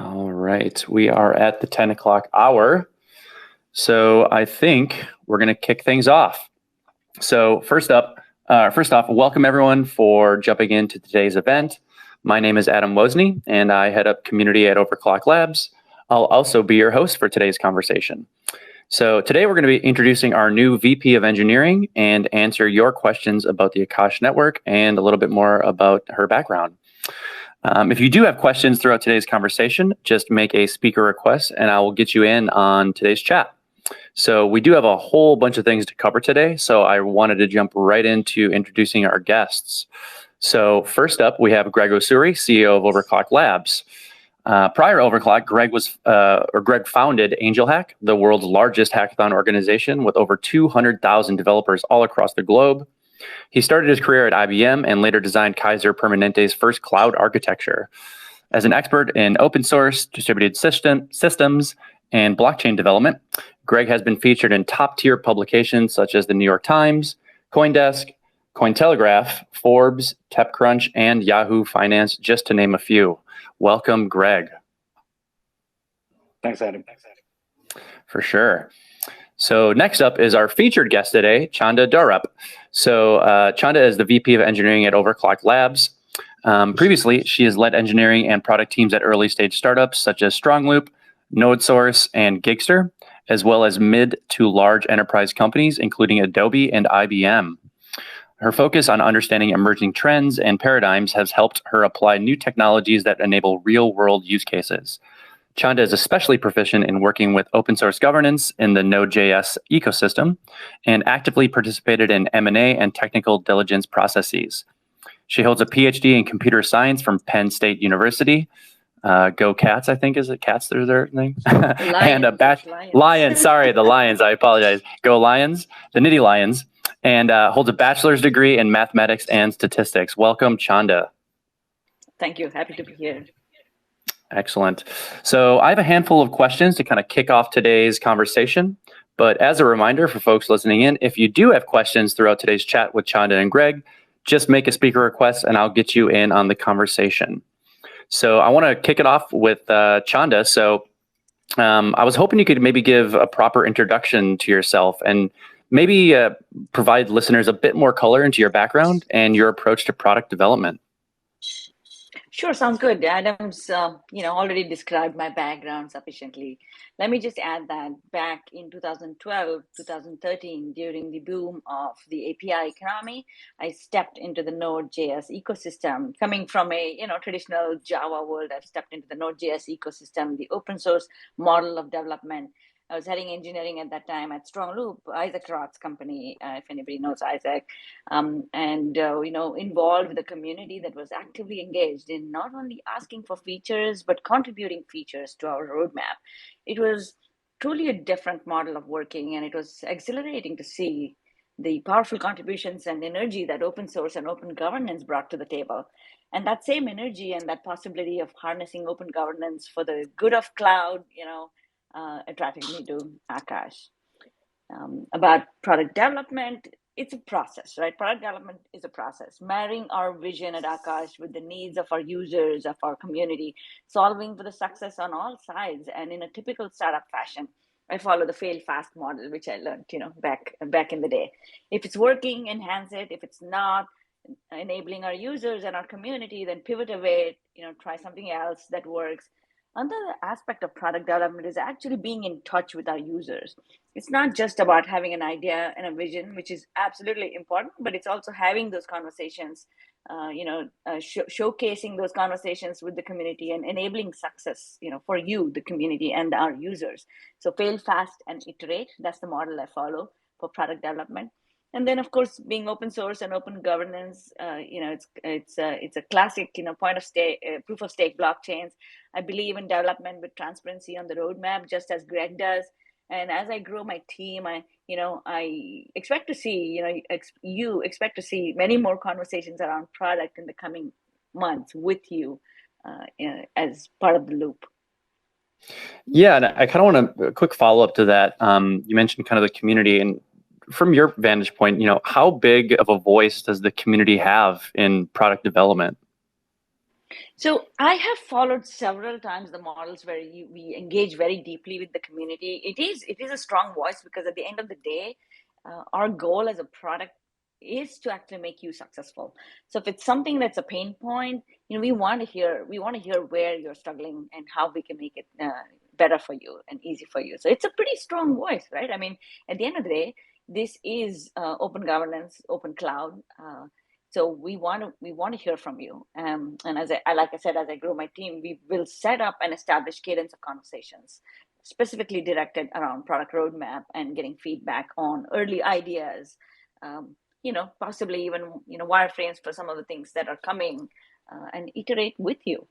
All right, we are at the 10 o'clock hour. So I think we're going to kick things off. So first off, welcome everyone for jumping into today's event. My name is Adam Wozni, and I head up community at Overclock Labs. I'll also be your host for today's conversation. So today we're going to be introducing our new VP of Engineering and answer your questions about the Akash network and a little bit more about her background. If you do have questions throughout today's conversation, just make a speaker request and I will get you in on today's chat. So we do have a whole bunch of things to cover today, so I wanted to jump right into introducing our guests. So first up, we have Greg Osuri, CEO of Overclock Labs. Prior to Overclock, Greg founded AngelHack, the world's largest hackathon organization with over 200,000 developers all across the globe. He started his career at IBM and later designed Kaiser Permanente's first cloud architecture. As an expert in open source, distributed systems, and blockchain development, Greg has been featured in top-tier publications such as the New York Times, CoinDesk, Cointelegraph, Forbes, TechCrunch, and Yahoo Finance, just to name a few. Welcome, Greg. Thanks, Adam. For sure. So next up is our featured guest today, Chanda Dharap. So Chanda is the VP of Engineering at Overclock Labs. Previously, she has led engineering and product teams at early stage startups such as StrongLoop, NodeSource, and Gigster, as well as mid to large enterprise companies, including Adobe and IBM. Her focus on understanding emerging trends and paradigms has helped her apply new technologies that enable real-world use cases. Chanda is especially proficient in working with open source governance in the Node.js ecosystem and actively participated in M&A and technical diligence processes. She holds a PhD in computer science from Penn State University. Go Cats, I think, is it Cats? There's their name. And a Lions. Sorry, the Lions. I apologize. Go Lions, the Nitty Lions, and holds a bachelor's degree in mathematics and statistics. Welcome, Chanda. Thank you. Happy to be here. Excellent. So I have a handful of questions to kind of kick off today's conversation. But as a reminder for folks listening in, if you do have questions throughout today's chat with Chanda and Greg, just make a speaker request and I'll get you in on the conversation. So I want to kick it off with Chanda. So I was hoping you could maybe give a proper introduction to yourself and maybe provide listeners a bit more color into your background and your approach to product development. Sure, sounds good. Adam's, already described my background sufficiently. Let me just add that back in 2012, 2013, during the boom of the API economy, I stepped into the Node.js ecosystem. Coming from a traditional Java world, I've stepped into the Node.js ecosystem, the open source model of development. I was heading engineering at that time at StrongLoop, Isaac Roth's company, if anybody knows Isaac, involved with a community that was actively engaged in not only asking for features, but contributing features to our roadmap. It was truly a different model of working, and it was exhilarating to see the powerful contributions and energy that open source and open governance brought to the table. And that same energy and that possibility of harnessing open governance for the good of cloud, attracted me to Akash. About product development, it's a process, right? Product development is a process. Marrying our vision at Akash with the needs of our users, of our community, solving for the success on all sides. And in a typical startup fashion, I follow the fail fast model, which I learned, back in the day. If it's working, enhance it. If it's not enabling our users and our community, then pivot away, try something else that works. Another aspect of product development is actually being in touch with our users. It's not just about having an idea and a vision, which is absolutely important, but it's also having those conversations, showcasing those conversations with the community and enabling success, for you, the community, and our users. So fail fast and iterate. That's the model I follow for product development. And then, of course, being open source and open governance, it's a classic, point of stake, proof of stake blockchains. I believe in development with transparency on the roadmap, just as Greg does. And as I grow my team, I expect to see, you expect to see many more conversations around product in the coming months with you as part of the loop. Yeah, and I kind of want a quick follow up to that. You mentioned kind of the community, and from your vantage point, how big of a voice does the community have in product development? So I have followed several times the models where we engage very deeply with the community. It is a strong voice because at the end of the day, our goal as a product is to actually make you successful. So if it's something that's a pain point, we want to hear where you're struggling and how we can make it better for you and easy for you. So it's a pretty strong voice, right? I mean, at the end of the day, this is open governance, open cloud. So we want to hear from you. And like I said, as I grow my team, we will set up an established cadence of conversations, specifically directed around product roadmap and getting feedback on early ideas. Possibly even wireframes for some of the things that are coming, and iterate with you.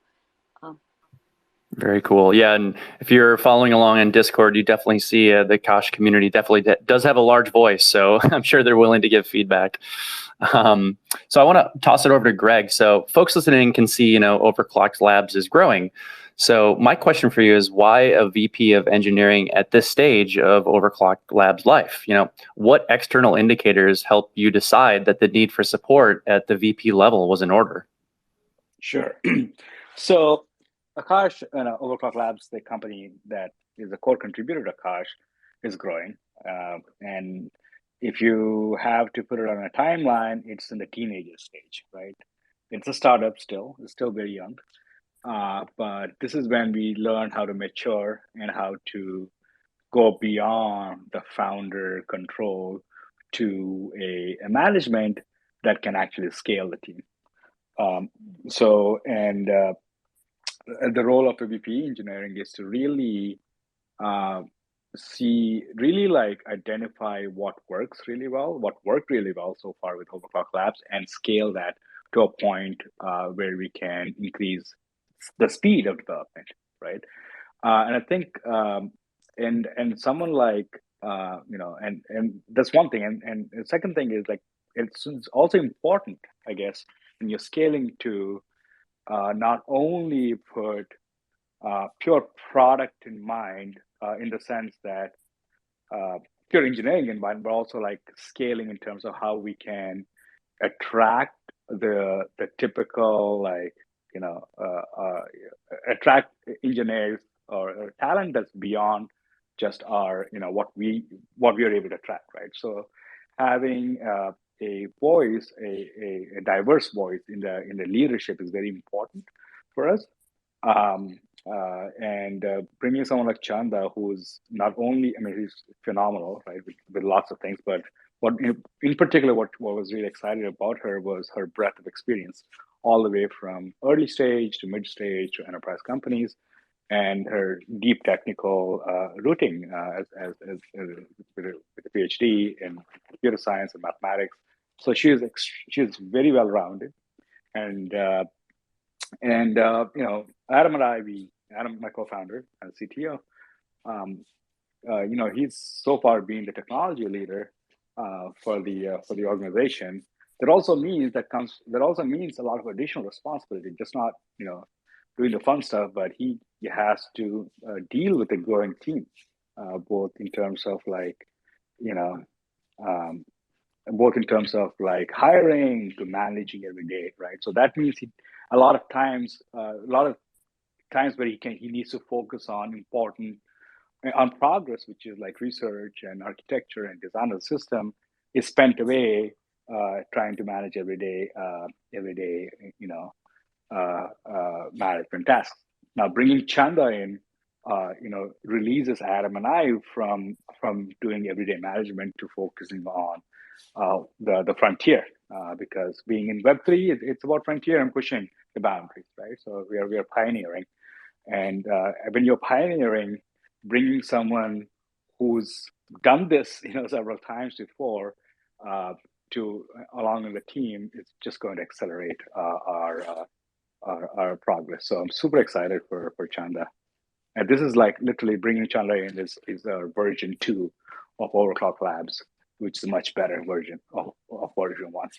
Very cool. Yeah, and if you're following along on Discord, you definitely see the Kosh community definitely does have a large voice. So I'm sure they're willing to give feedback. So I want to toss it over to Greg. So folks listening can see, Overclocked Labs is growing. So my question for you is, why a VP of engineering at this stage of Overclocked Labs life? What external indicators help you decide that the need for support at the VP level was in order? Sure. So Akash, Overclock Labs, the company that is a core contributor to Akash, is growing. And if you have to put it on a timeline, it's in the teenager stage, right? It's a startup still. It's still very young. But this is when we learn how to mature and how to go beyond the founder control to a management that can actually scale the team. Um, and the role of a VP engineering is to really uh, really like identify what works really well, what worked really well so far with Overclock Labs, and scale that to a point where we can increase the speed of development, right? And I think, and someone like and that's one thing, and the second thing is like it's also important, I guess, when you're scaling to not only put pure product in mind, in the sense that pure engineering in mind, but also like scaling in terms of how we can attract the typical like attract engineers or talent that's beyond just our what we are able to attract, right? So having a voice, a diverse voice in the leadership is very important for us. And bringing someone like Chanda, who's not only, I mean, he's phenomenal, right, with lots of things, but what in particular, what was really exciting about her was her breadth of experience, all the way from early stage to mid stage to enterprise companies, and her deep technical rooting with a PhD in computer science and mathematics. So she's very well rounded, and Adam and I, Adam, my co-founder and CTO, he's so far been the technology leader for the organization. That also means a lot of additional responsibility, just not doing the fun stuff, but he has to deal with a growing team, both in terms of like you know um, both in terms of like hiring to managing every day, right? So that means a lot of times, where he needs to focus on important on progress, which is like research and architecture and design of the system, is spent away trying to manage every day, management tasks. Now, bringing Chanda in, releases Adam and I from doing everyday management to focusing on the frontier. Because being in Web3, it's about frontier and pushing the boundaries, right? So we are pioneering, and when you're pioneering, bringing someone who's done this, several times before, to along in the team, it's just going to accelerate our progress. So I'm super excited for Chanda. And this is like literally bringing Chanda in is version 2 of Overclock Labs, which is a much better version of version 1.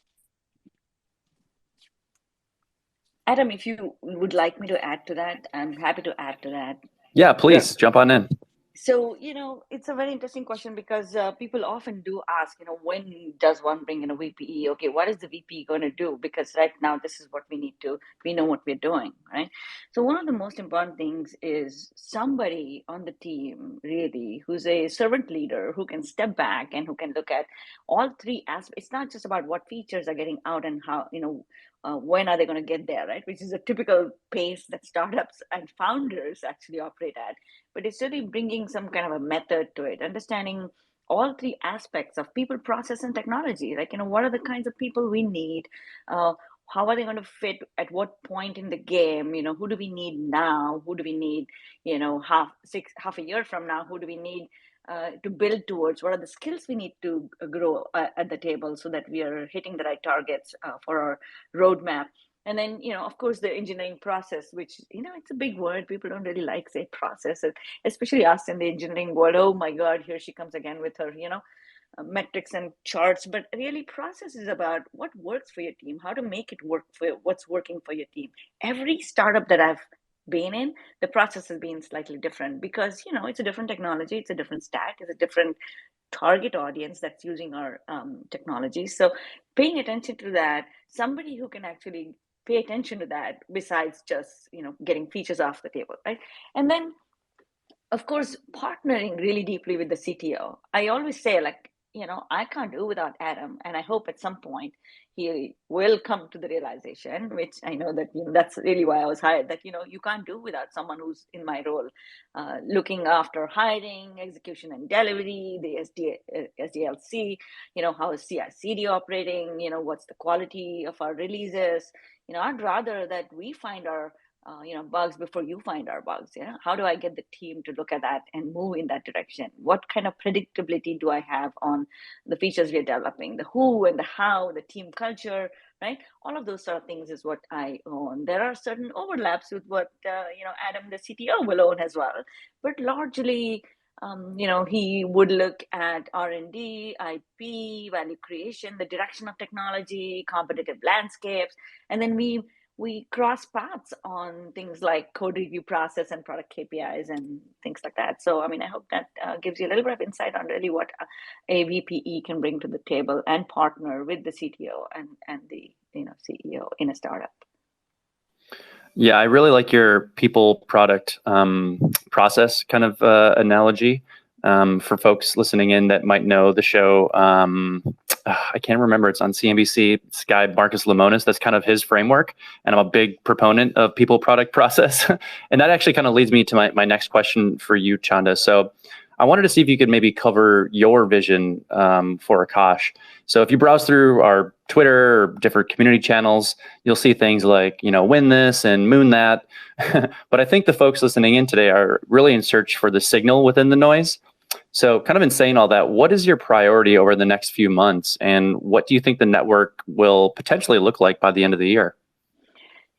Adam, if you would like me to add to that, I'm happy to add to that. Yeah, please jump on in. So, it's a very interesting question because people often do ask, when does one bring in a VPE? Okay, what is the VPE going to do? Because right now, this is what we know what we're doing, right? So, one of the most important things is somebody on the team, really, who's a servant leader who can step back and who can look at all three aspects. It's not just about what features are getting out and how, when are they going to get there, right? Which is a typical pace that startups and founders actually operate at, but it's really bringing some kind of a method to it, understanding all three aspects of people, process, and technology. Like, what are the kinds of people we need? Uh, how are they going to fit at what point in the game? Who do we need now? Who do we need, half a year from now? Who do we need to build towards? What are the skills we need to grow at the table so that we are hitting the right targets for our roadmap? And then, of course, the engineering process, which, it's a big word. People don't really like say process, and especially us in the engineering world. Oh my God, here she comes again with her, metrics and charts. But really, process is about what works for your team, how to make it work for what's working for your team. Every startup that I've been in, the process has been slightly different because, it's a different technology, it's a different stack, it's a different target audience that's using our technology. So paying attention to that, somebody who can actually pay attention to that besides just getting features off the table, right? And then of course partnering really deeply with the CTO. I always say, like, I can't do without Adam, and I hope at some point he will come to the realization, which I know that that's really why I was hired, that you can't do without someone who's in my role, looking after hiring, execution, and delivery, the SDLC, how is CI/CD operating, what's the quality of our releases. I'd rather that we find our bugs before you find our bugs. How do I get the team to look at that and move in that direction? What kind of predictability do I have on the features we're developing, the who and the how, the team culture, right? All of those sort of things is what I own. There are certain overlaps with what Adam, the CTO, will own as well, but largely he would look at R&D, IP, value creation, the direction of technology, competitive landscapes, and then we cross paths on things like code review process and product KPIs and things like that. So, I hope that gives you a little bit of insight on really what a VPE can bring to the table and partner with the CTO and the CEO in a startup. Yeah, I really like your people product process kind of analogy. For folks listening in that might know the show, I can't remember, it's on CNBC, this guy Marcus Lemonis, that's kind of his framework, and I'm a big proponent of people product process. And that actually kind of leads me to my next question for you, Chanda. So I wanted to see if you could maybe cover your vision for Akash. So if you browse through our Twitter or different community channels, you'll see things like, win this and moon that. But I think the folks listening in today are really in search for the signal within the noise. So kind of in saying all that, what is your priority over the next few months? And what do you think the network will potentially look like by the end of the year?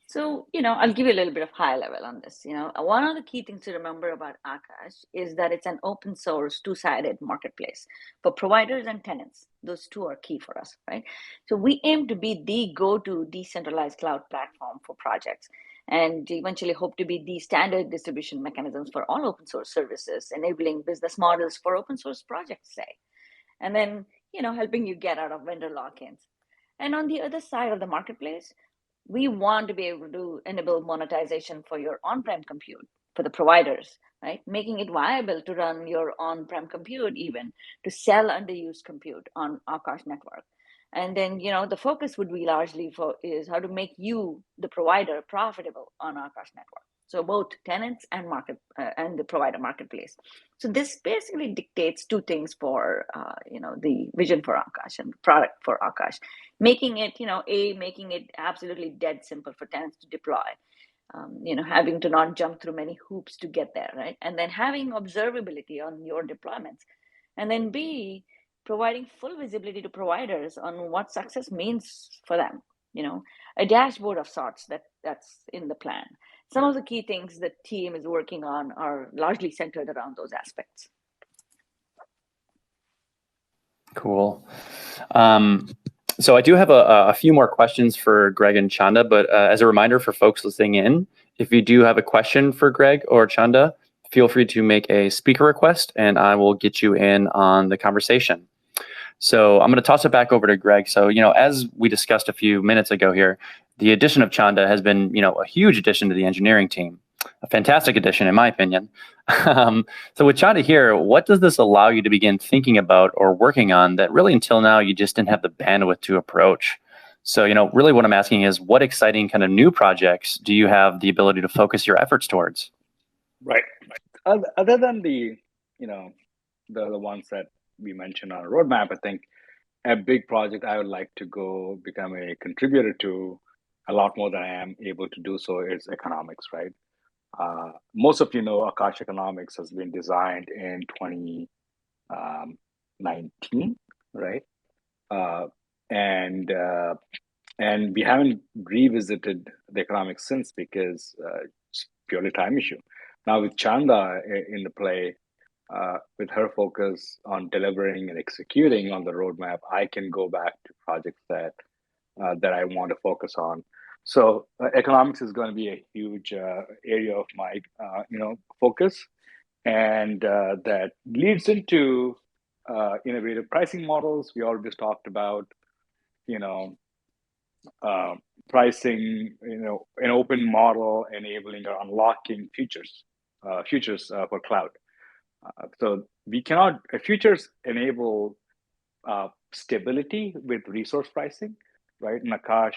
So, I'll give you a little bit of high level on this. One of the key things to remember about Akash is that it's an open source, two-sided marketplace for providers and tenants. Those two are key for us, right? So we aim to be the go-to decentralized cloud platform for projects, and eventually hope to be the standard distribution mechanisms for all open source services, enabling business models for open source projects, say, and then, helping you get out of vendor lock-ins. And on the other side of the marketplace, we want to be able to enable monetization for your on-prem compute for the providers, right? Making it viable to run your on-prem compute, even to sell underused compute on Akash network. And then, the focus would be largely is how to make you, the provider, profitable on Akash network. So both tenants and and the provider marketplace. So this basically dictates two things for the vision for Akash and the product for Akash, making it making it absolutely dead simple for tenants to deploy. Having to not jump through many hoops to get there, right? And then having observability on your deployments, and then B, providing full visibility to providers on what success means for them. A dashboard of sorts that's in the plan. Some of the key things the team is working on are largely centered around those aspects. Cool. So I do have a few more questions for Greg and Chanda, but as a reminder for folks listening in, if you do have a question for Greg or Chanda, feel free to make a speaker request and I will get you in on the conversation. So I'm going to toss it back over to Greg. So, as we discussed a few minutes ago here, the addition of Chanda has been, a huge addition to the engineering team. A fantastic addition, in my opinion. So with Chanda here, what does this allow you to begin thinking about or working on that really until now you just didn't have the bandwidth to approach? So, really what I'm asking is what exciting kind of new projects do you have the ability to focus your efforts towards? Right. Other than the ones that we mentioned on our roadmap, I think a big project I would like to go become a contributor to a lot more than I am able to do so is economics, right? Most of you know Akash Economics has been designed in 2019, right? Uh, and and we haven't revisited the economics since because it's purely time issue. Now with Chanda in the play, with her focus on delivering and executing on the roadmap, I can go back to projects that I want to focus on. So economics is going to be a huge area of my focus, and that leads into innovative pricing models. We already talked about you know uh, pricing, an open model enabling or unlocking futures for cloud. So we cannot futures enable stability with resource pricing, right? Nakash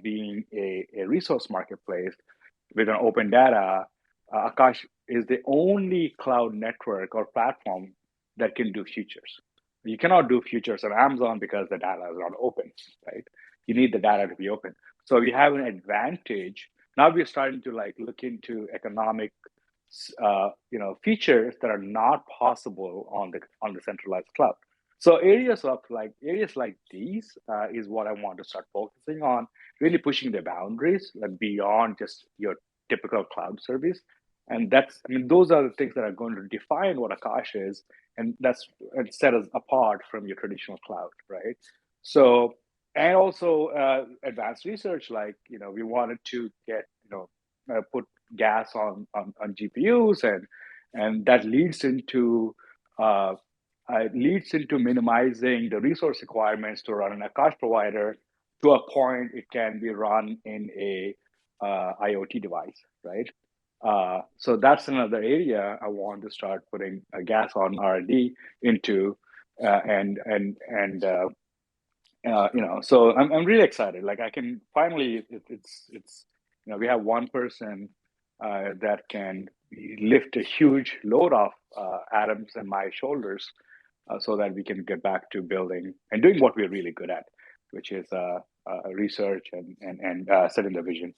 being a resource marketplace with an open data, Akash is the only cloud network or platform that can do futures. You cannot do futures on Amazon because the data is not open, right? You need the data to be open. So we have an advantage. Now we're starting to look into economic features that are not possible on the centralized cloud. So areas like these is what I want to start focusing on, really pushing the boundaries beyond just your typical cloud service. And those are the things that are going to define what Akash is, and set us apart from your traditional cloud, right? So, and also advanced research, we wanted to get put gas on GPUs, and that leads into minimizing the resource requirements to run an Akash provider to a point it can be run in a IoT device, right? So that's another area I want to start putting gas on R&D into, so I'm really excited. Like I can finally, it's we have one person that can lift a huge load off Adam's and my shoulders, so that we can get back to building and doing what we're really good at, which is research and setting the vision.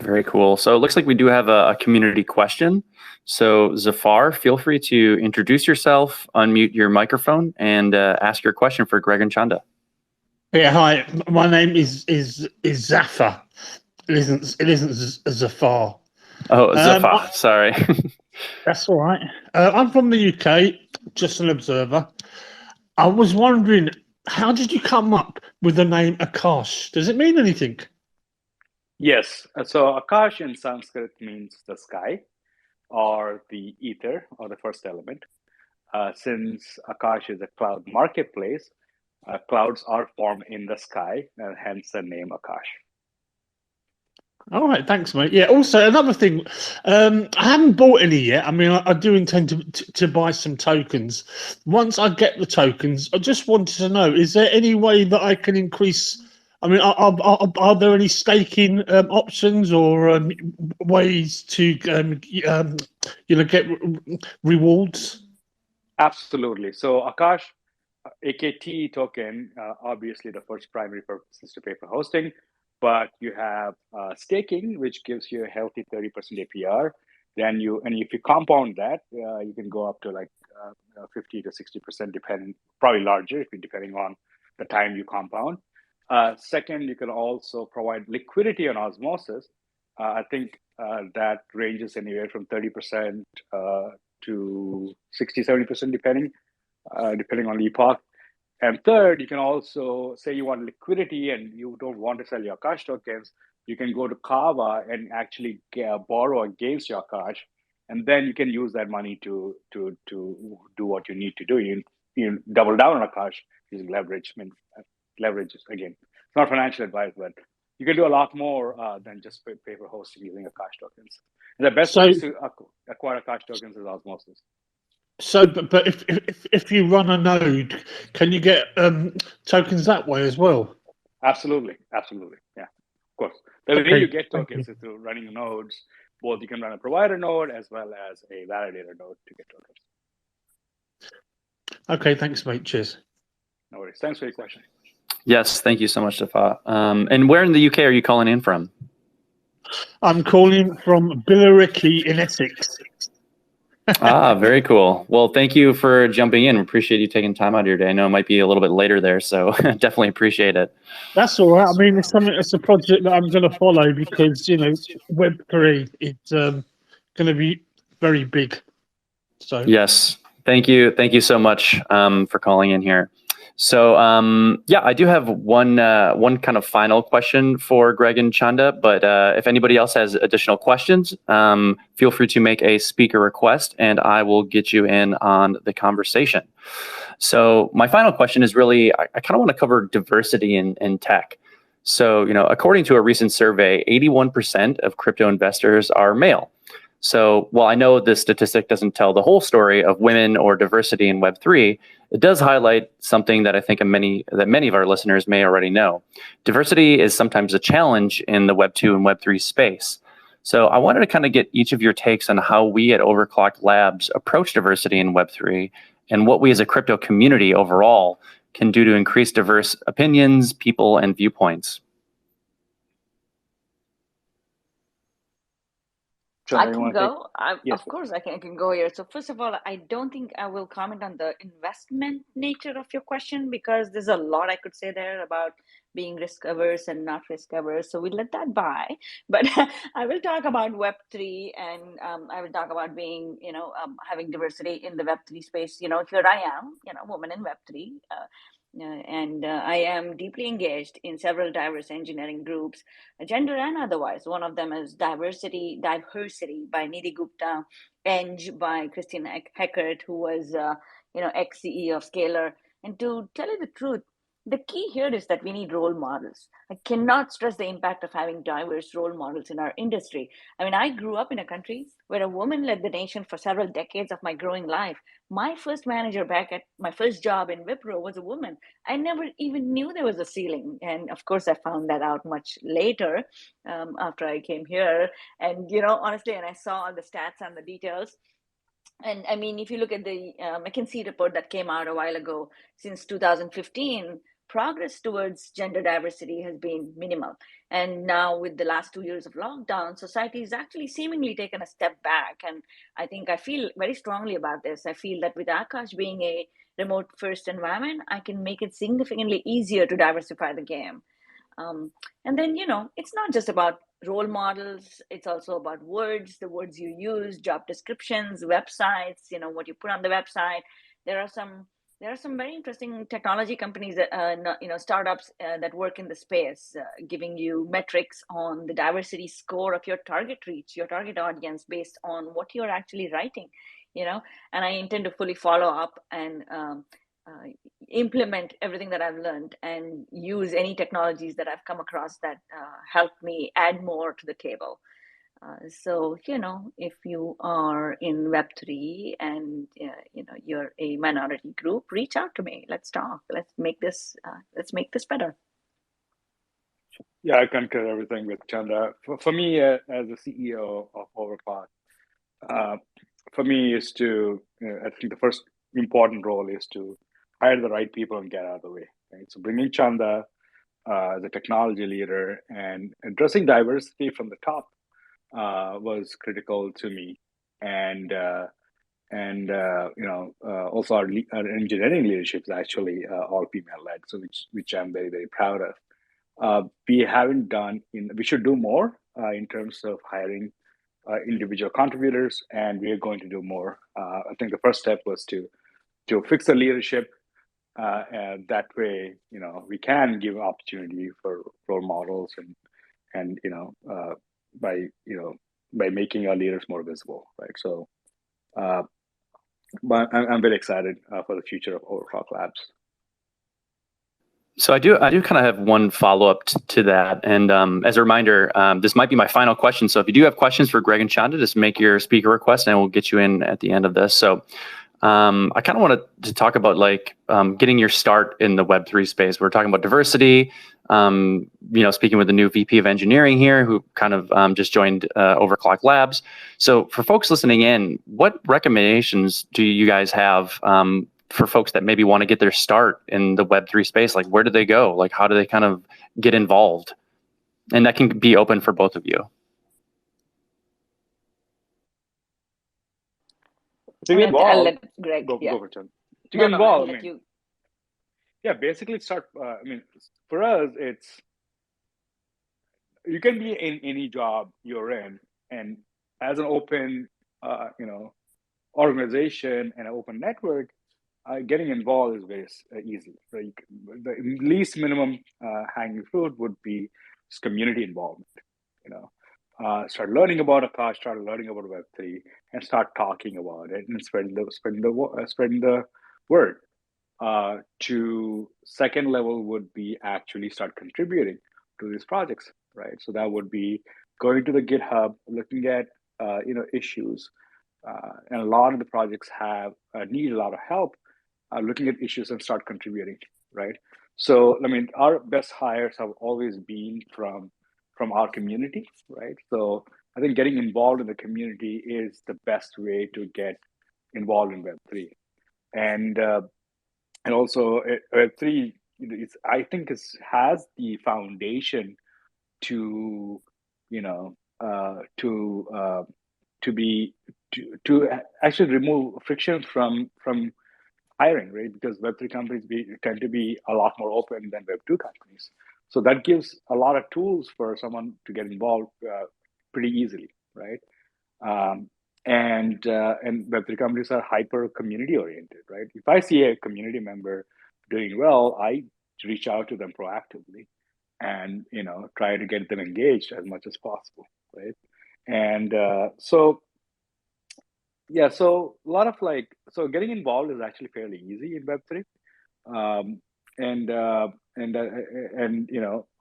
Very cool. So it looks like we do have a community question. So Zafar, feel free to introduce yourself, unmute your microphone, and ask your question for Greg and Chanda. Yeah, hi. My name is Zafar. It isn't Zafar. Oh, Zafar. Sorry. That's all right. I'm from the UK, just an observer. I was wondering, how did you come up with the name Akash? Does it mean anything? Yes. So Akash in Sanskrit means the sky, or the ether, or the first element. Since Akash is a cloud marketplace, clouds are formed in the sky, and hence the name Akash. All right, thanks, mate. Yeah. Also, another thing, I haven't bought any yet. I mean, I do intend to buy some tokens. Once I get the tokens, I just wanted to know: is there any way that I can increase? I mean, are there any staking options or ways to get rewards? Absolutely. So Akash AKT token, obviously the first primary purpose is to pay for hosting, but you have staking, which gives you a healthy 30% APR. Then if you compound that, you can go up to 50 to 60%, probably larger, depending on the time you compound. Second, you can also provide liquidity on osmosis. I think that ranges anywhere from 30% to 60, 70%, depending on the epoch. And third, you can also say you want liquidity and you don't want to sell your Akash tokens. you can go to Kava and actually borrow against your Akash, and then you can use that money to do what you need to do. You double down on Akash using leverage. I mean, leverage is, again, it's not financial advice, but you can do a lot more than just pay for hosting using Akash tokens. And the best place to acquire Akash tokens is osmosis. So, but if you run a node, can you get tokens that way as well? Absolutely, yeah, of course. The way you get tokens is through running nodes. Both you can run a provider node as well as a validator node to get tokens. Okay, thanks, mate. Cheers. No worries. Thanks for your question. Yes, thank you so much, Safa. And where in the UK are you calling in from? I'm calling from Billericay in Essex. Very cool. Well, thank you for jumping in. We appreciate you taking time out of your day. I know it might be a little bit later there, so definitely appreciate it. That's all right. I mean, it's a project that I'm going to follow because, Web3 is going to be very big. So yes, thank you so much for calling in here. So yeah, I do have one kind of final question for Greg and Chanda, but if anybody else has additional questions, feel free to make a speaker request and I will get you in on the conversation. So my final question is really, I kind of want to cover diversity in tech. So, according to a recent survey, 81% of crypto investors are male. So while I know this statistic doesn't tell the whole story of women or diversity in Web3, it does highlight something that I think many of our listeners may already know. Diversity is sometimes a challenge in the Web2 and Web3 space. So I wanted to kind of get each of your takes on how we at Overclock Labs approach diversity in Web3 and what we as a crypto community overall can do to increase diverse opinions, people, and viewpoints. I can go. Yes, of course, I can go here. So first of all, I don't think I will comment on the investment nature of your question because there's a lot I could say there about being risk averse and not risk averse. So we let that by. But I will talk about Web3 and I will talk about being, having diversity in the Web3 space. Here I am, woman in Web3. And I am deeply engaged in several diverse engineering groups, gender and otherwise. One of them is Diversity by Nidhi Gupta, Eng by Christine Heckert, who was, ex-CEO of Scalar. And to tell you the truth, the key here is that we need role models. I cannot stress the impact of having diverse role models in our industry. I mean, I grew up in a country where a woman led the nation for several decades of my growing life. My first manager back at my first job in Wipro was a woman. I never even knew there was a ceiling. And of course, I found that out much later after I came here. And, honestly, and I saw all the stats and the details. And I mean, if you look at the McKinsey report that came out a while ago, since 2015, progress towards gender diversity has been minimal. And now, with the last 2 years of lockdown, society has actually seemingly taken a step back. And I think I feel very strongly about this. I feel that with Akash being a remote first environment, I can make it significantly easier to diversify the game. And then, it's not just about role models, it's also about words, the words you use, job descriptions, websites, what you put on the website. There are some very interesting technology companies that startups that work in the space, giving you metrics on the diversity score of your target reach, your target audience, based on what you're actually writing. And I intend to fully follow up and implement everything that I've learned and use any technologies that I've come across that help me add more to the table. So, if you are in Web3 and, you're a minority group, reach out to me. Let's talk. Let's make this better. Yeah, I concur everything with Chanda. For me, as the CEO of Overclock, for me is to, I think the first important role is to hire the right people and get out of the way. Right? So bringing Chanda, the technology leader, and addressing diversity from the top was critical to me. And also our engineering leadership is actually all female led, so which I'm very, very proud of. We haven't done we should do more in terms of hiring individual contributors, and we are going to do more. I think the first step was to fix the leadership, and that way, we can give opportunity for role models and by by making our leaders more visible, right? So, but I'm very excited for the future of Overclock Labs. So I do kind of have one follow-up to that. And as a reminder, this might be my final question. So if you do have questions for Greg and Chanda, just make your speaker request and we'll get you in at the end of this. So I kind of wanted to talk about getting your start in the Web3 space. We're talking about diversity, speaking with the new VP of engineering here who kind of just joined Overclock Labs. So for folks listening in, what recommendations do you guys have for folks that maybe want to get their start in the Web3 space? Like, where do they go? Like, how do they kind of get involved? And that can be open for both of you. To get involved, I'll let Greg. Go for it, Chand. To No, get involved, basically start. For us, it's you can be in any job you're in, and as an open, organization and an open network, getting involved is very easy. Right? The least minimum hanging fruit would be just community involvement. Start learning about Akash, start learning about Web3, and start talking about it and spreading the word. To second level would be actually start contributing to these projects, right? So that would be going to the GitHub, looking at issues, and a lot of the projects need a lot of help looking at issues and start contributing, right? So our best hires have always been from our community, right? So I think getting involved in the community is the best way to get involved in Web3, and also Web3, I think has the foundation to to actually remove friction from hiring, right? Because Web3 companies tend to be a lot more open than Web2 companies. So that gives a lot of tools for someone to get involved pretty easily, right? And Web3 companies are hyper community oriented, right? If I see a community member doing well, I reach out to them proactively and try to get them engaged as much as possible, right? And so a lot of getting involved is actually fairly easy in Web3,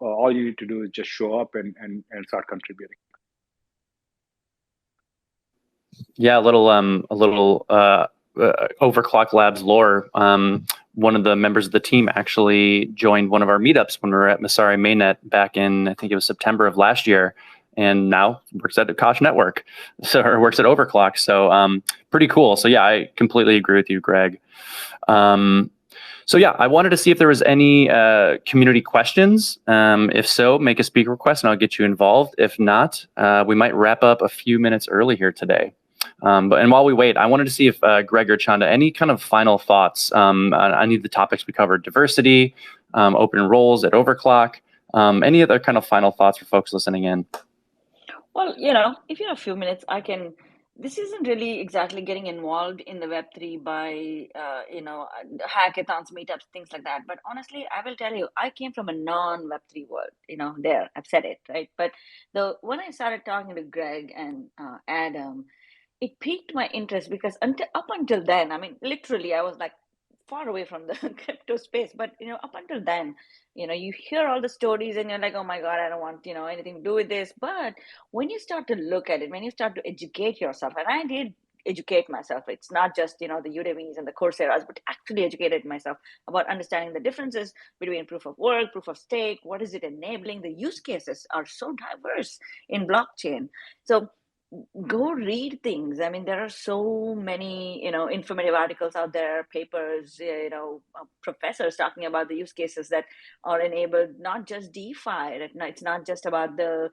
all you need to do is just show up and start contributing. Yeah, a little Overclock Labs lore. One of the members of the team actually joined one of our meetups when we were at Masari Mainnet back in, I think it was September of last year, and now works at Akash Network, or works at Overclock. So pretty cool. So yeah, I completely agree with you, Greg. So yeah, I wanted to see if there was any community questions. If so, make a speaker request and I'll get you involved. If not, we might wrap up a few minutes early here today. And while we wait, I wanted to see if Greg or Chanda, any kind of final thoughts on any of the topics we covered: diversity, open roles at Overclock, any other kind of final thoughts for folks listening in? Well, if you have a few minutes, this isn't really exactly getting involved in the Web3 by, hackathons, meetups, things like that. But honestly, I will tell you, I came from a non-Web3 world, I've said it, right? But when I started talking to Greg and Adam, it piqued my interest because up until then, literally, I was like far away from the crypto space. But up until then, you hear all the stories and you're like, oh my God, I don't want anything to do with this. But when you start to look at it, when you start to educate yourself, and I did educate myself, it's not just the Udemy's and the Coursera's, but actually educated myself about understanding the differences between proof of work, proof of stake, what is it enabling. The use cases are so diverse in blockchain. So go read things. There are so many informative articles out there, papers, professors talking about the use cases that are enabled, not just DeFi. It's not just about the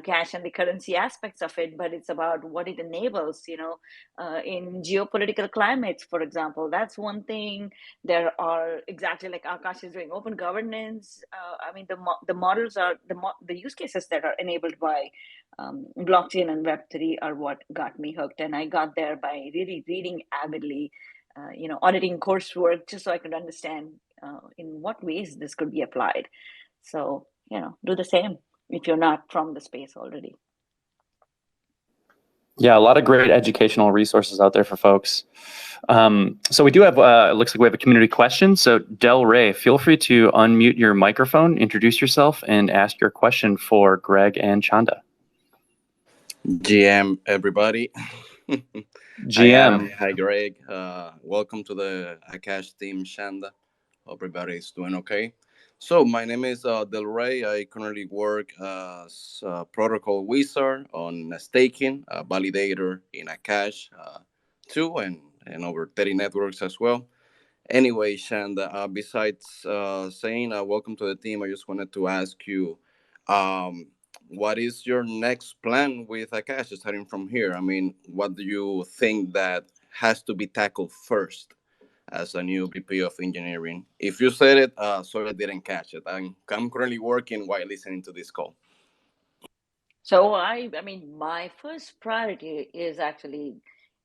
cash and the currency aspects of it, but it's about what it enables in geopolitical climates, for example. That's one thing. There are, exactly like Akash is doing, open governance. The models are the use cases that are enabled by blockchain and Web3 are what got me hooked. And I got there by really reading avidly, auditing coursework, just so I could understand in what ways this could be applied. So, do the same. if you're not from the space already. Yeah, a lot of great educational resources out there for folks. So we do have, it looks like we have a community question. So Del Rey, feel free to unmute your microphone, introduce yourself, and ask your question for Greg and Chanda. GM, everybody. GM. Hi, Greg. Welcome to the Akash team, Chanda. Hope everybody's doing okay. So my name is Del Rey. I currently work as a protocol wizard on staking, a validator in Akash too, and over 30 networks as well. Anyway, Shanda, besides saying welcome to the team, I just wanted to ask you, um, what is your next plan with Akash starting from here? I mean, what do you think that has to be tackled first as a new VP of engineering? If you said it, sorry I didn't catch it. I'm currently working while listening to this call. So I mean, my first priority is actually,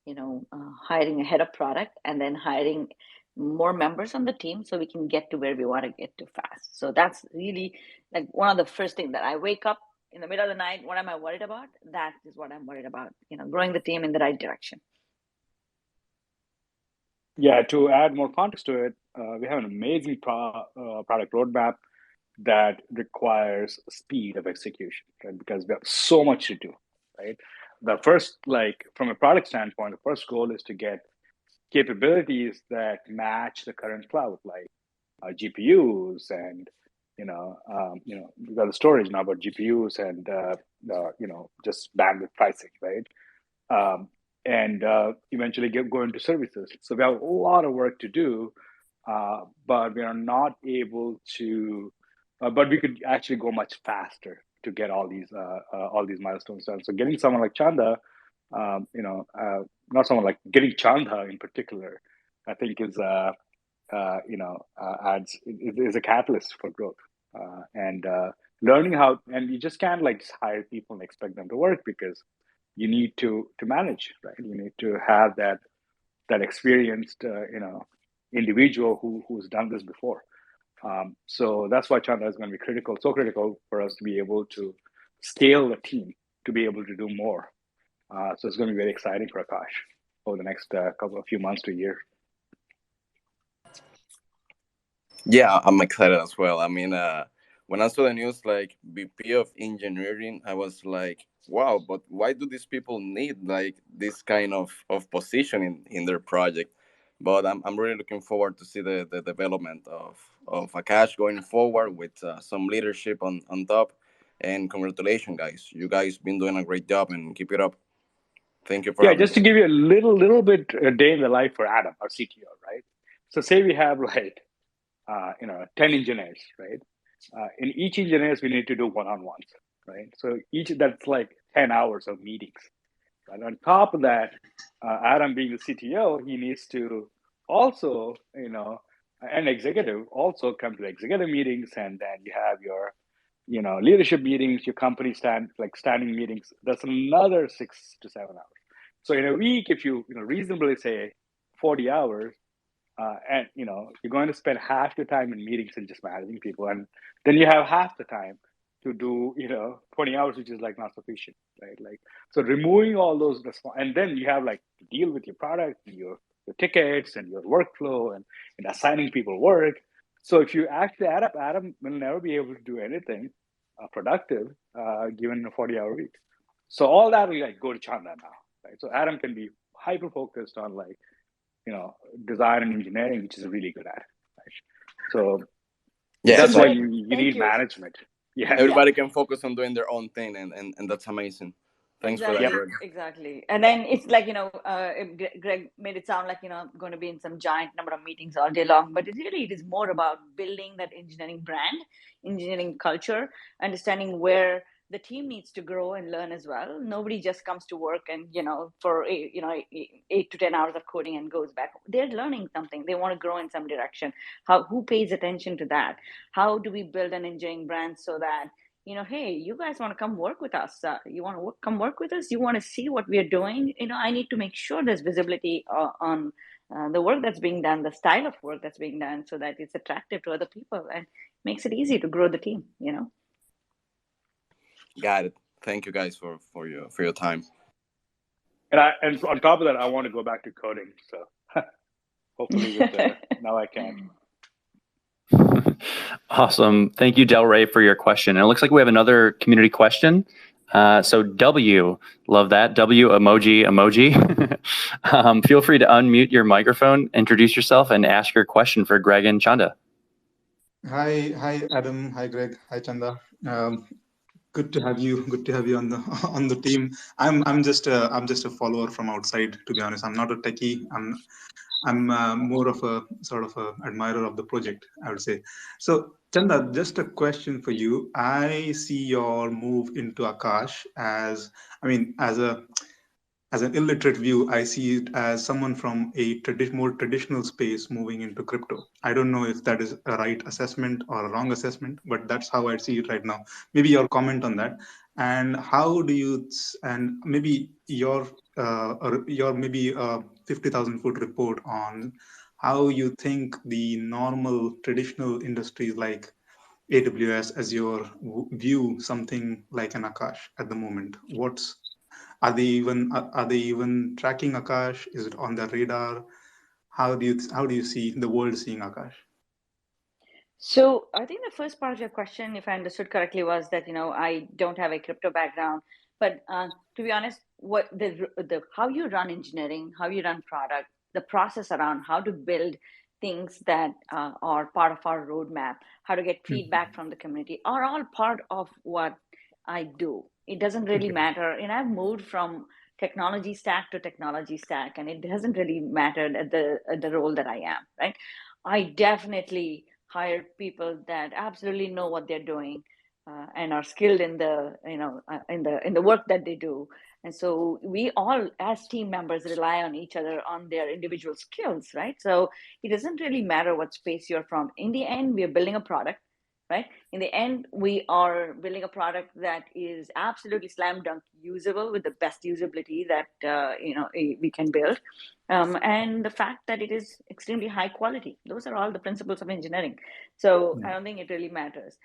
hiring a head of product and then hiring more members on the team so we can get to where we want to get to fast. So that's really like one of the first things that I wake up in the middle of the night. What am I worried about? That is what I'm worried about, growing the team in the right direction. Yeah, to add more context to it, we have an amazing product roadmap that requires speed of execution, right? Because we have so much to do, right? The first, like from a product standpoint, the first goal is to get capabilities that match the current cloud, like GPUs and we've got the storage now, but GPUs and just bandwidth pricing, right? And eventually go into services. So we have a lot of work to do, but we are not able to. But we could actually go much faster to get all these milestones done. So getting someone like Chanda, not someone like getting Chanda in particular, I think is is a catalyst for growth and learning how. And you just can't like just hire people and expect them to work because you need to manage, right? You need to have that experienced individual who's done this before. So that's why Chanda is going to be so critical for us to be able to scale the team to be able to do more. So it's going to be very exciting for Akash over the next few months to a year. Yeah, I'm excited as well. I mean, when I saw the news, like VP of engineering, I was like, wow, but why do these people need like this kind of position in their project? But I'm really looking forward to see the development of Akash going forward with some leadership on top. And congratulations, guys. You guys been doing a great job and keep it up. Thank you for Yeah, having just to me. give you a little bit a day in the life for Adam, our CTO, right? So say we have like 10 engineers, right? In each engineers, we need to do one-on-ones, right? So that's like 10 hours of meetings. Right? On top of that, Adam being the CTO, he needs to also, an executive also come to the executive meetings, and then you have your, leadership meetings, your company standing meetings. That's another 6 to 7 hours. So in a week, if you reasonably say 40 hours, and you're going to spend half the time in meetings and just managing people, and then you have half the time to do 20 hours, which is like not sufficient, right? Like, so removing all those and then you have like to deal with your product, your tickets and your workflow and assigning people work. So if you actually add up, Adam will never be able to do anything productive given a 40-hour week. So all that will like go to Chanda now, right? So Adam can be hyper focused on like design and engineering, which is really good at. Right? So Yeah, that's so why you need you. management. Yeah. everybody can focus on doing their own thing, and that's amazing. Thanks for that, Exactly, Greg. exactly. And then it's like, Greg made it sound like, going to be in some giant number of meetings all day long, but it is more about building that engineering brand, engineering culture, understanding where the team needs to grow and learn as well. Nobody just comes to work and, for, 8 to 10 hours of coding and goes back. They're learning something. They want to grow in some direction. Who pays attention to that? How do we build an engineering brand so that, hey, you guys want to come work with us? You want to come work with us? You want to see what we are doing? I need to make sure there's visibility on the work that's being done, the style of work that's being done, so that it's attractive to other people and makes it easy to grow the team. Got it. Thank you guys for your time. And on top of that, I want to go back to coding. So hopefully now I can. Awesome. Thank you, Del Rey, for your question. And it looks like we have another community question. So W, love that. W emoji. Feel free to unmute your microphone, introduce yourself, and ask your question for Greg and Chanda. Hi, Adam. Hi, Greg. Hi, Chanda. Good to have you. Good to have you on the team. I'm just a follower from outside. To be honest, I'm not a techie. I'm more of a sort of a admirer of the project, I would say. So, Chanda, just a question for you. I see your move into Akash as an illiterate view. I see it as someone from a more traditional space moving into crypto. I don't know if that is a right assessment or a wrong assessment, but that's how I see it right now. Maybe your comment on that, and how do you, and maybe your maybe 50,000-foot report on how you think the normal traditional industries like AWS, Azure view something like an Akash at the moment. Are they even tracking Akash? Is it on their radar? How do you see the world seeing Akash? So I think the first part of your question, if I understood correctly, was that I don't have a crypto background, but to be honest, what the how you run engineering, how you run product, the process around how to build things that are part of our roadmap, how to get feedback from the community, are all part of what I do. It doesn't really matter, and I've moved from technology stack to technology stack, and it doesn't really matter at the role that I am. Right? I definitely hire people that absolutely know what they're doing and are skilled in the in the work that they do. And so we all as team members rely on each other on their individual skills, right? So it doesn't really matter what space you're from. In the end, we are building a product, right? In the end, we are building a product that is absolutely slam dunk usable with the best usability that we can build, and the fact that it is extremely high quality. Those are all the principles of engineering. So I don't think it really matters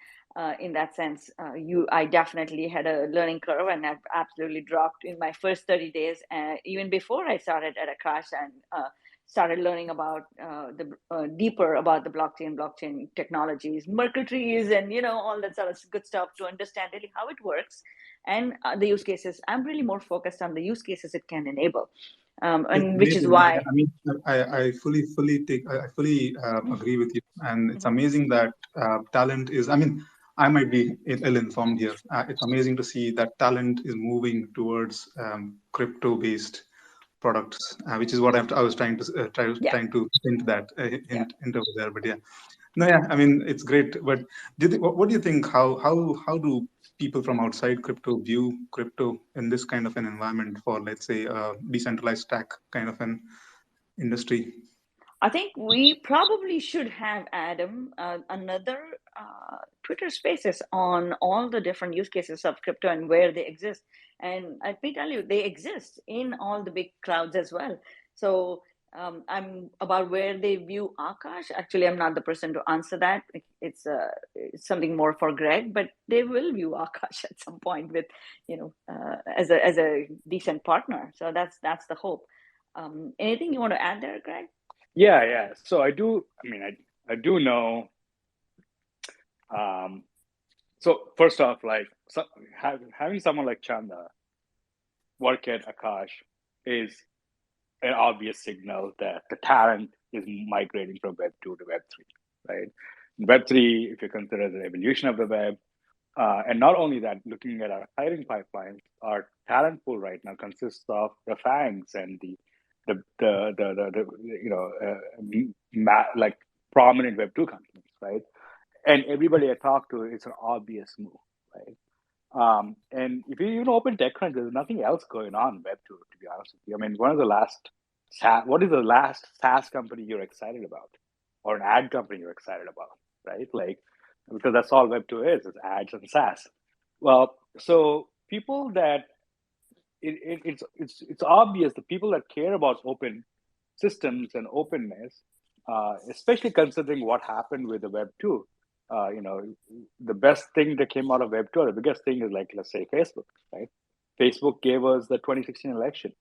in that sense. I definitely had a learning curve, and I've absolutely dropped in my first 30 days, even before I started at Akash and started learning about deeper about the blockchain technologies, Merkle trees, and all that sort of good stuff to understand really how it works and the use cases. I'm really more focused on the use cases it can enable, and which is why. I mean, I fully agree with you, and it's amazing that talent is. I mean, I might be ill-informed here. It's amazing to see that talent is moving towards crypto-based products, which is what I was trying to trying to hint over there. But yeah, no, yeah. I mean, it's great. But what do you think? How do people from outside crypto view crypto in this kind of an environment for, let's say, a decentralized stack kind of an industry? I think we probably should have, Adam, another Twitter Spaces on all the different use cases of crypto and where they exist. And let me tell you, they exist in all the big clouds as well. So I'm about where they view Akash. Actually, I'm not the person to answer that. It's something more for Greg, but they will view Akash at some point with, as a decent partner. So that's the hope. Anything you want to add there, Greg? Yeah. So I do. I mean, I do know. So first off, having someone like Chanda work at Akash is an obvious signal that the talent is migrating from Web 2 to Web 3, right? Web 3, if you consider the evolution of the web, and not only that, looking at our hiring pipelines, our talent pool right now consists of the FANGs and like prominent Web 2 companies, right? And everybody I talk to, it's an obvious move, right? And if you even open TechCrunch, there's nothing else going on in Web 2, to be honest with you. I mean, what is the last SaaS company you're excited about? Or an ad company you're excited about, right? Because that's all Web 2 is ads and SaaS. Well, so people that, it's obvious the people that care about open systems and openness, especially considering what happened with the Web 2, the best thing that came out of Web 2, or the biggest thing is like, let's say Facebook, right? Facebook gave us the 2016 election,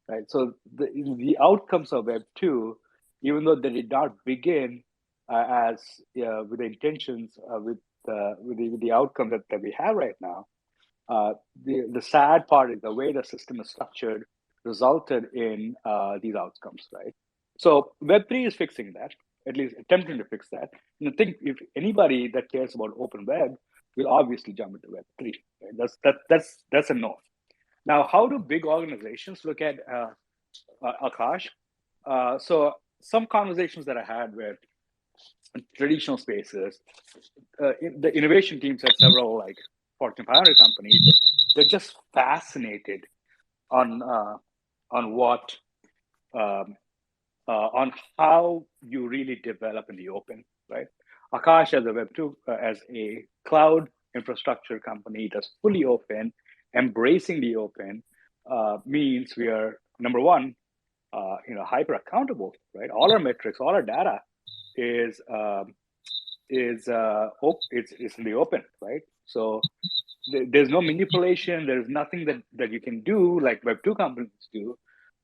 right? So the outcomes of Web 2, even though they did not begin as with the intentions with the outcome that we have right now, the sad part is the way the system is structured resulted in these outcomes, right? So Web3 is fixing that, at least attempting to fix that. And I think if anybody that cares about open web will obviously jump into Web3. Right? That's a no. Now, how do big organizations look at Akash? So some conversations that I had with traditional spaces, the innovation teams at several like Fortune 500 companies, they're just fascinated on what on how you really develop in the open, right? Akash as a Web2 as a cloud infrastructure company that's fully open, embracing the open means we are number one, hyper accountable, right? All our metrics, all our data is it's in the open, right? So there's no manipulation. There's nothing that you can do like Web2 companies do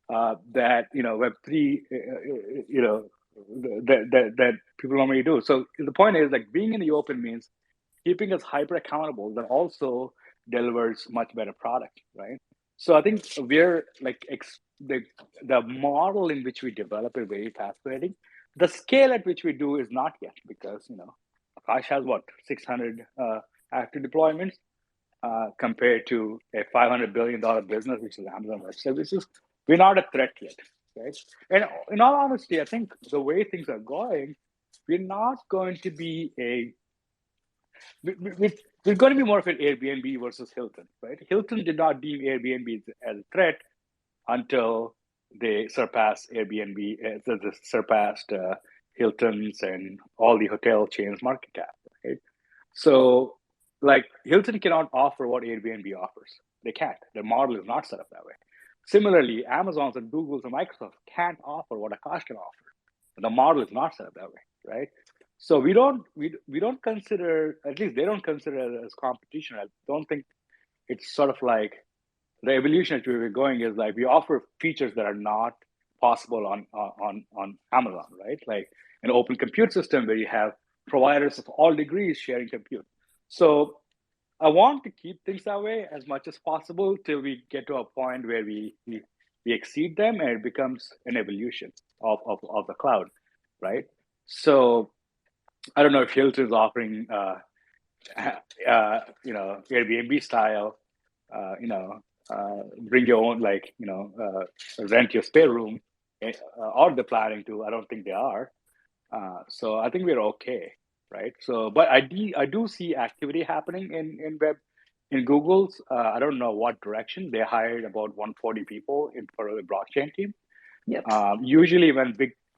that Web3 that people normally do. So the point is like being in the open means keeping us hyper accountable that also delivers much better product, right? So I think we're like the model in which we develop is very fascinating. The scale at which we do is not yet, because Akash has what 600 active deployments compared to a $500 billion business, which is Amazon Web Services. We're not a threat yet, right? And in all honesty, I think the way things are going, we're not going to be we're going to be more of an Airbnb versus Hilton, right? Hilton did not deem Airbnb as a threat until they surpassed Airbnb, they surpassed Hilton's and all the hotel chains market cap, right? So, like Hilton cannot offer what Airbnb offers. They can't. Their model is not set up that way. Similarly, Amazon's and Google's and Microsoft can't offer what Akash can offer. The model is not set up that way, right? So we don't consider, at least they don't consider it as competition. I don't think it's sort of like the evolution that we're going is like we offer features that are not possible on Amazon, right? Like an open compute system where you have providers of all degrees sharing compute. So I want to keep things that way as much as possible till we get to a point where we exceed them and it becomes an evolution of the cloud, right? So I don't know if Hilton is offering, Airbnb style, bring your own, rent your spare room, or they're planning to. I don't think they are. So I think we're okay, right? So, but I do see activity happening in Google's. I don't know what direction. They hired about 140 people for the blockchain team. Yep. Usually, when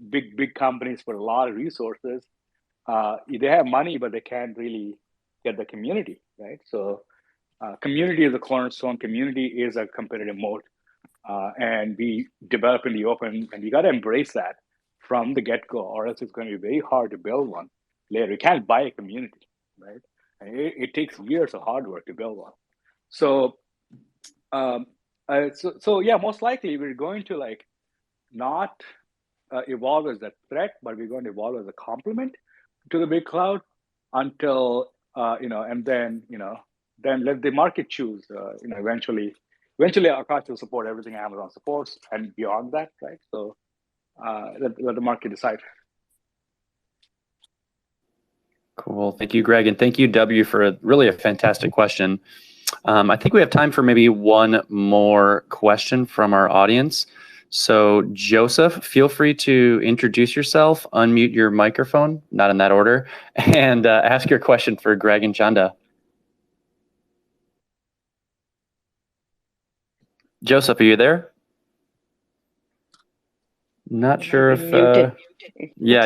big companies put a lot of resources, they have money, but they can't really get the community, right? So community is a cornerstone. Community is a competitive moat. And we develop in the open, and you got to embrace that from the get-go, or else it's going to be very hard to build one later. You can't buy a community, right? And it takes years of hard work to build one. So, yeah, most likely we're going to not evolve as a threat, but we're going to evolve as a complement to the big cloud until and then let the market choose. Eventually Akash will support everything Amazon supports and beyond that, right? So let the market decide. Cool. Thank you, Greg. And thank you, W, for really a fantastic question. I think we have time for maybe one more question from our audience. So Joseph, feel free to introduce yourself, unmute your microphone, not in that order, and ask your question for Greg and Chanda. Joseph, are you there? Not sure if yeah,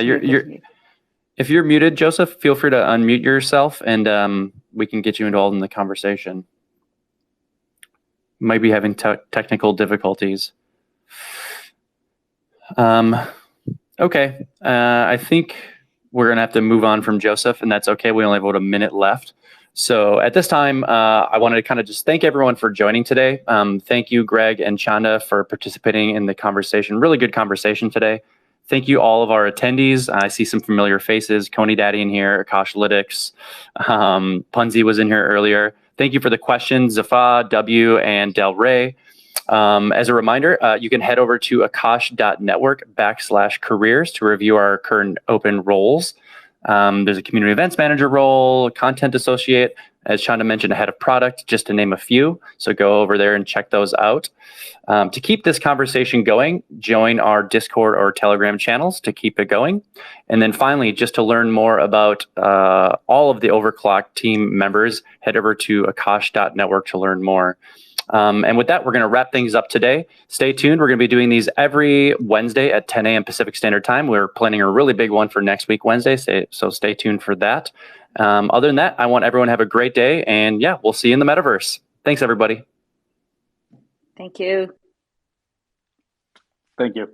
if you're muted, Joseph, feel free to unmute yourself and we can get you involved in the conversation. Might be having technical difficulties. Okay, I think we're going to have to move on from Joseph, and that's okay. We only have about a minute left. So at this time, I wanted to kind of just thank everyone for joining today. Thank you, Greg and Chanda, for participating in the conversation. Really good conversation today. Thank you, all of our attendees. I see some familiar faces. Coney Daddy in here, Akash Lytics, Punzi was in here earlier. Thank you for the questions, Zafa, W, and Del Rey. As a reminder, you can head over to akash.network/careers to review our current open roles. There's a community events manager role, content associate, as Chanda mentioned, a head of product, just to name a few. So go over there and check those out. To keep this conversation going, join our Discord or Telegram channels to keep it going. And then finally, just to learn more about all of the Overclock team members, head over to akash.network to learn more. And with that, we're going to wrap things up today. Stay tuned. We're going to be doing these every Wednesday at 10 a.m. Pacific Standard Time. We're planning a really big one for next week, Wednesday, so stay tuned for that. Other than that, I want everyone to have a great day. And yeah, we'll see you in the metaverse. Thanks, everybody. Thank you. Thank you.